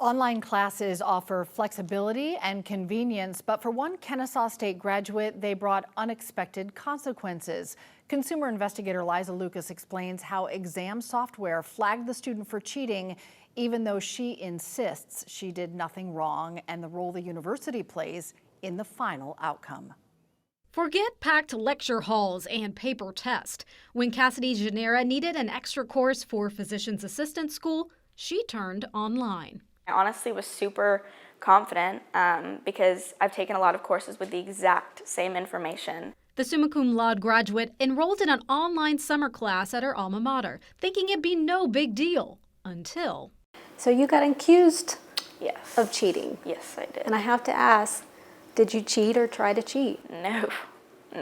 Online classes offer flexibility and convenience, but for one Kennesaw State graduate, they brought unexpected consequences. Consumer investigator Liza Lucas explains how exam software flagged the student for cheating, even though she insists she did nothing wrong, and the role the university plays in the final outcome. Forget packed lecture halls and paper tests. When Cassidy Genera needed an extra course for physician's assistant school, she turned online. I honestly was super confident because I've taken a lot of courses with the exact same information. The summa cum laude graduate enrolled in an online summer class at her alma mater, thinking it'd be no big deal, until... So you got accused Yes. of cheating? Yes, I did. And I have to ask, did you cheat or try to cheat? No,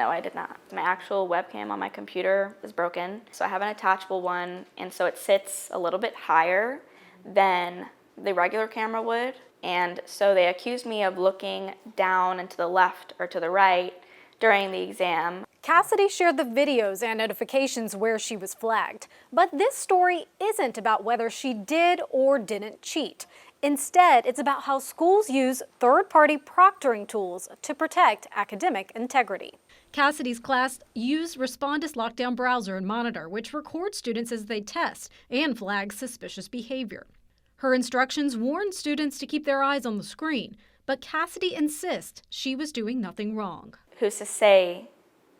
I did not. My actual webcam on my computer is broken, so I have an attachable one, and so it sits a little bit higher than the regular camera would, and so they accused me of looking down and to the left or to the right during the exam. Cassidy shared the videos and notifications where she was flagged, but this story isn't about whether she did or didn't cheat. Instead, it's about how schools use third-party proctoring tools to protect academic integrity. Cassidy's class used Respondus Lockdown Browser and Monitor, which records students as they test and flags suspicious behavior. Her instructions warn students to keep their eyes on the screen, but Cassidy insists she was doing nothing wrong. Who's to say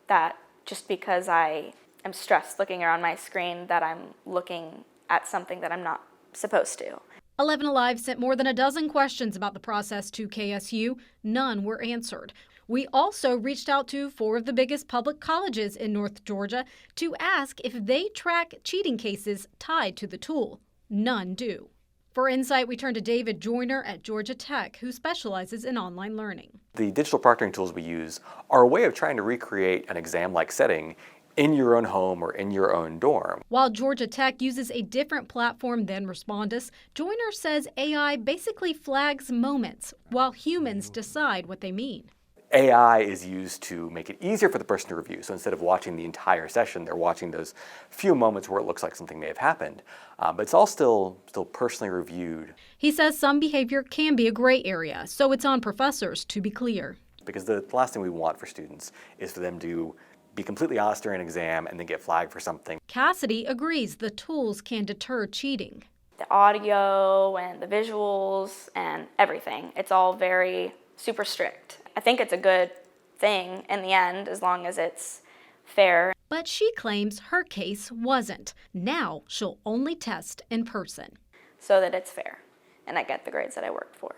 that just because I am stressed looking around my screen that I'm looking at something that I'm not supposed to? 11Alive sent more than a dozen questions about the process to KSU. None were answered. We also reached out to 4 of the biggest public colleges in North Georgia to ask if they track cheating cases tied to the tool. None do. For insight, we turn to David Joyner at Georgia Tech, who specializes in online learning. The digital proctoring tools we use are a way of trying to recreate an exam-like setting in your own home or in your own dorm. While Georgia Tech uses a different platform than Respondus, Joyner says AI basically flags moments while humans decide what they mean. AI is used to make it easier for the person to review. So instead of watching the entire session, they're watching those few moments where it looks like something may have happened. But it's all still personally reviewed. He says some behavior can be a gray area, so it's on professors to be clear. Because the last thing we want for students is for them to be completely honest during an exam and then get flagged for something. Cassidy agrees the tools can deter cheating. The audio and the visuals and everything, it's all very super strict. I think it's a good thing in the end, as long as it's fair. But she claims her case wasn't. Now she'll only test in person. So that it's fair, and I get the grades that I worked for.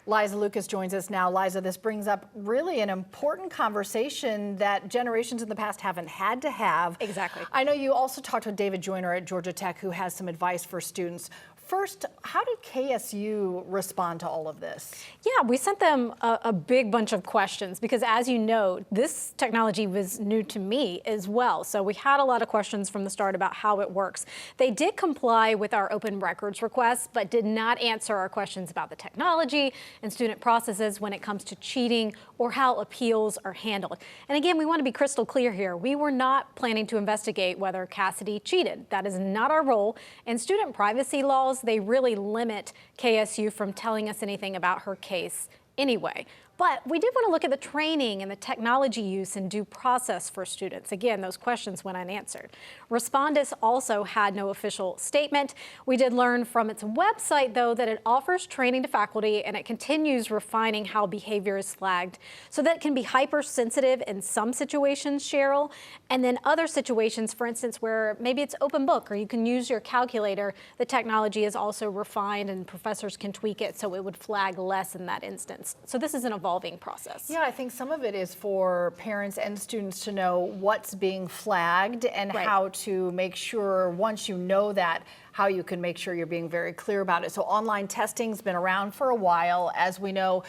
Liza Lucas joins us now. Liza, this brings up really an important conversation that generations in the past haven't had to have. Exactly. I know you also talked with David Joyner at Georgia Tech, who has some advice for students. First, how did KSU respond to all of this? Yeah, we sent them a big bunch of questions because, as you know, this technology was new to me as well. So we had a lot of questions from the start about how it works. They did comply with our open records requests, but did not answer our questions about the technology and student processes when it comes to cheating or how appeals are handled. And again, we want to be crystal clear here. We were not planning to investigate whether Cassidy cheated. That is not our role. And student privacy laws, they really limit KSU from telling us anything about her case anyway. But we did want to look at the training and the technology use and due process for students. Again, those questions went unanswered. Respondus also had no official statement. We did learn from its website, though, that it offers training to faculty and it continues refining how behavior is flagged so that it can be hypersensitive in some situations, Cheryl, and then other situations, for instance, where maybe it's open book or you can use your calculator. The technology is also refined and professors can tweak it so it would flag less in that instance. So this is an evolving process. Yeah, I think some of it is for parents and students to know what's being flagged and how to make sure, once you know that, how you can make sure you're being very clear about it. So online testing's been around for a while, as we know,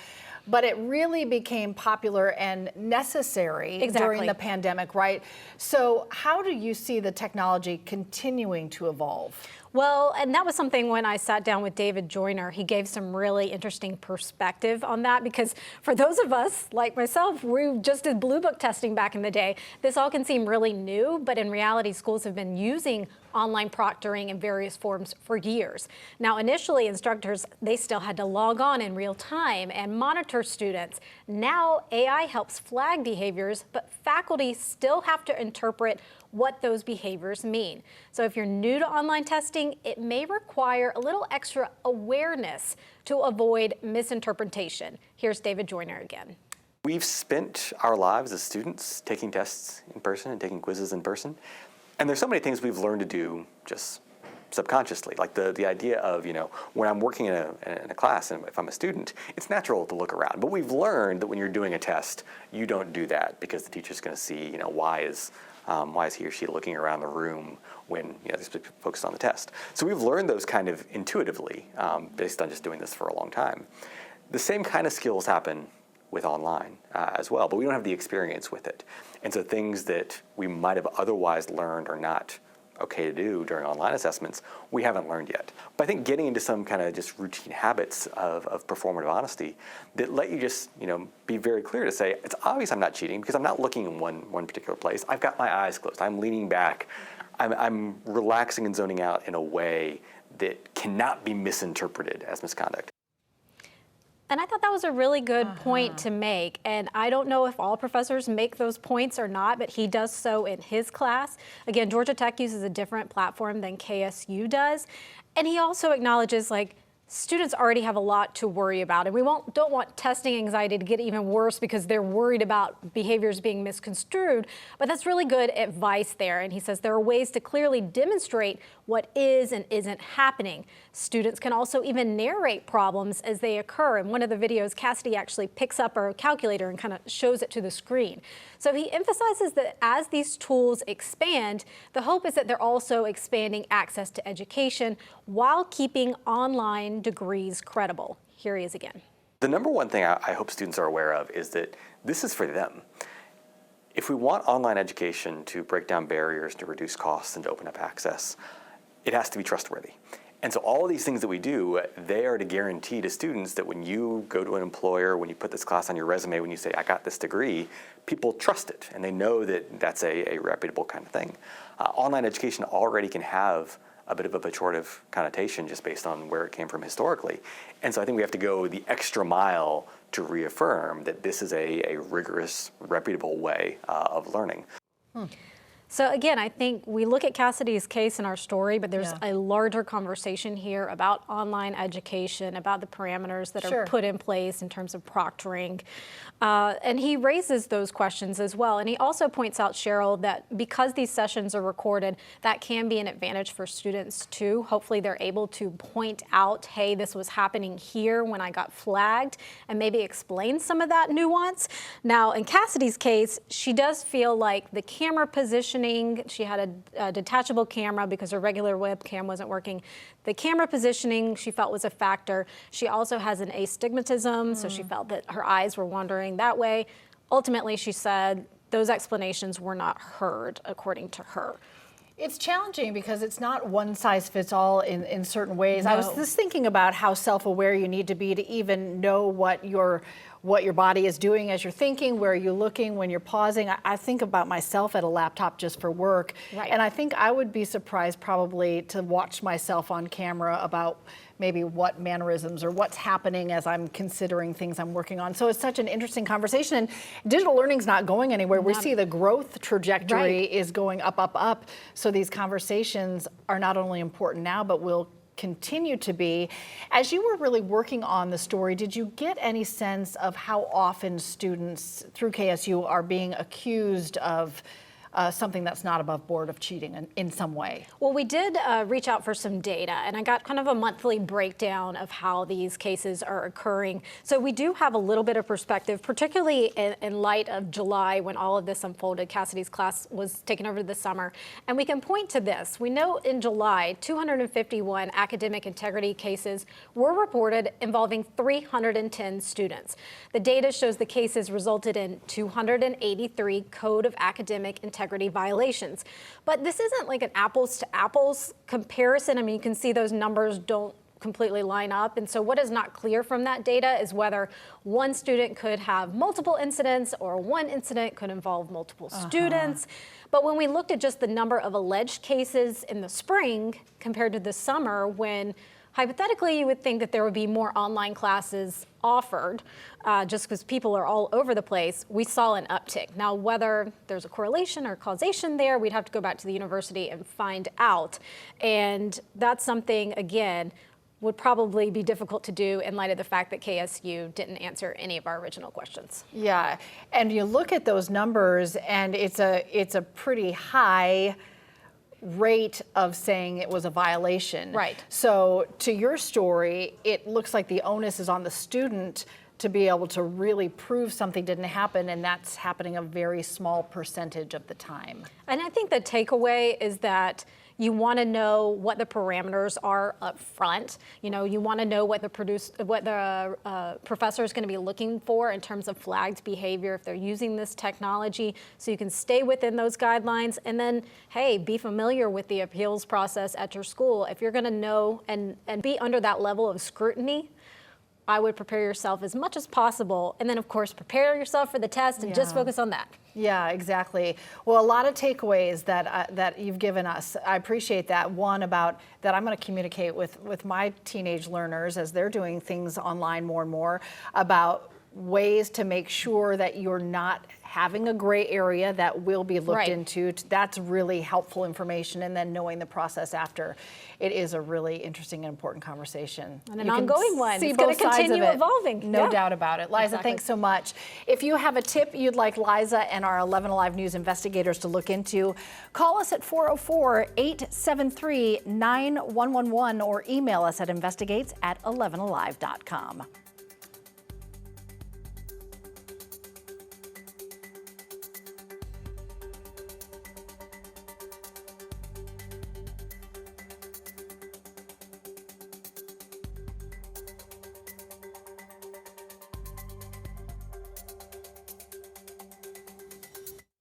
but it really became popular and necessary during the pandemic, right? So how do you see the technology continuing to evolve? Well, and that was something when I sat down with David Joyner, he gave some really interesting perspective on that, because for those of us like myself, we just did Blue Book testing back in the day. This all can seem really new, but in reality, schools have been using online proctoring in various forms for years. Now, initially, instructors, they still had to log on in real time and monitor students. Now, AI helps flag behaviors, but faculty still have to interpret what those behaviors mean. So if you're new to online testing, it may require a little extra awareness to avoid misinterpretation. Here's David Joyner again. We've spent our lives as students taking tests in person and taking quizzes in person. And there's so many things we've learned to do just subconsciously, like the idea of, when I'm working in a class and if I'm a student, it's natural to look around. But we've learned that when you're doing a test, you don't do that because the teacher's going to see, why is he or she looking around the room when they're focused on the test. So we've learned those kind of intuitively based on just doing this for a long time. The same kind of skills happen with online as well, but we don't have the experience with it. And so things that we might have otherwise learned are not okay to do during online assessments, we haven't learned yet. But I think getting into some kind of just routine habits of performative honesty that let you just, be very clear to say, it's obvious I'm not cheating because I'm not looking in one particular place. I've got my eyes closed. I'm leaning back. I'm relaxing and zoning out in a way that cannot be misinterpreted as misconduct. And I thought that was a really good point to make. And I don't know if all professors make those points or not, but he does so in his class. Again, Georgia Tech uses a different platform than KSU does. And he also acknowledges, students already have a lot to worry about, and we don't want testing anxiety to get even worse because they're worried about behaviors being misconstrued, but that's really good advice there. And he says there are ways to clearly demonstrate what is and isn't happening. Students can also even narrate problems as they occur. In one of the videos, Cassidy actually picks up her calculator and kind of shows it to the screen. So he emphasizes that as these tools expand, the hope is that they're also expanding access to education while keeping online degrees credible. Here he is again. The number one thing I hope students are aware of is that this is for them. If we want online education to break down barriers, to reduce costs, and to open up access, it has to be trustworthy. And so all of these things that we do, they are to guarantee to students that when you go to an employer, when you put this class on your resume, when you say, I got this degree, people trust it, and they know that that's a reputable kind of thing. Online education already can have a bit of a pejorative connotation just based on where it came from historically. And so I think we have to go the extra mile to reaffirm that this is a rigorous, reputable way of learning. So again, I think we look at Cassidy's case in our story, but there's a larger conversation here about online education, about the parameters that are put in place in terms of proctoring. And he raises those questions as well. And he also points out, Cheryl, that because these sessions are recorded, that can be an advantage for students too. Hopefully they're able to point out, hey, this was happening here when I got flagged, and maybe explain some of that nuance. Now, in Cassidy's case, she does feel like the camera positioning, she had a detachable camera because her regular webcam wasn't working. The camera positioning she felt was a factor. She also has an astigmatism, so she felt that her eyes were wandering that way. Ultimately, she said those explanations were not heard, according to her. It's challenging because it's not one size fits all in certain ways. No. I was just thinking about how self-aware you need to be to even know what your body is doing as you're thinking, where you're looking, when you're pausing. I think about myself at a laptop just for work. Right. And I think I would be surprised probably to watch myself on camera about maybe what mannerisms or what's happening as I'm considering things I'm working on. So it's such an interesting conversation. And digital learning's not going anywhere. We see the growth trajectory is going up, up, up. So these conversations are not only important now, but will continue to be. As you were really working on the story, did you get any sense of how often students through KSU are being accused of something that's not above board of cheating in some way? Well, we did reach out for some data, and I got kind of a monthly breakdown of how these cases are occurring. So we do have a little bit of perspective, particularly in light of July when all of this unfolded. Cassidy's class was taken over this summer, and we can point to this. We know in July, 251 academic integrity cases were reported involving 310 students. The data shows the cases resulted in 283 Code of Academic Integrity integrity violations. But this isn't like an apples to apples comparison. I mean, you can see those numbers don't completely line up. And so what is not clear from that data is whether one student could have multiple incidents or one incident could involve multiple students. But when we looked at just the number of alleged cases in the spring compared to the summer, when hypothetically you would think that there would be more online classes offered just because people are all over the place, we saw an uptick. Now, whether there's a correlation or causation there, we'd have to go back to the university and find out. And that's something, again, would probably be difficult to do in light of the fact that KSU didn't answer any of our original questions. Yeah, and you look at those numbers and it's a pretty high rate of saying it was a violation. Right. So to your story, it looks like the onus is on the student to be able to really prove something didn't happen, and that's happening a very small percentage of the time. And I think the takeaway is that you want to know what the parameters are up front. You know, you want to know what the professor is going to be looking for in terms of flagged behavior if they're using this technology, so you can stay within those guidelines. And then, hey, be familiar with the appeals process at your school. If you're going to know and be under that level of scrutiny, I would prepare yourself as much as possible. And then, of course, prepare yourself for the test and just focus on that. Yeah, exactly. Well, a lot of takeaways that you've given us. I appreciate that. One, about that I'm going to communicate with my teenage learners as they're doing things online more and more, about ways to make sure that you're not having a gray area that will be looked into. That's really helpful information. And then knowing the process after. It is a really interesting and important conversation. And an ongoing one. See it's going both to sides continue of it. evolving. No doubt about it. Liza, Exactly. thanks so much. If you have a tip you'd like Liza and our 11Alive News investigators to look into, call us at 404-873-9111 or email us at investigates@11alive.com.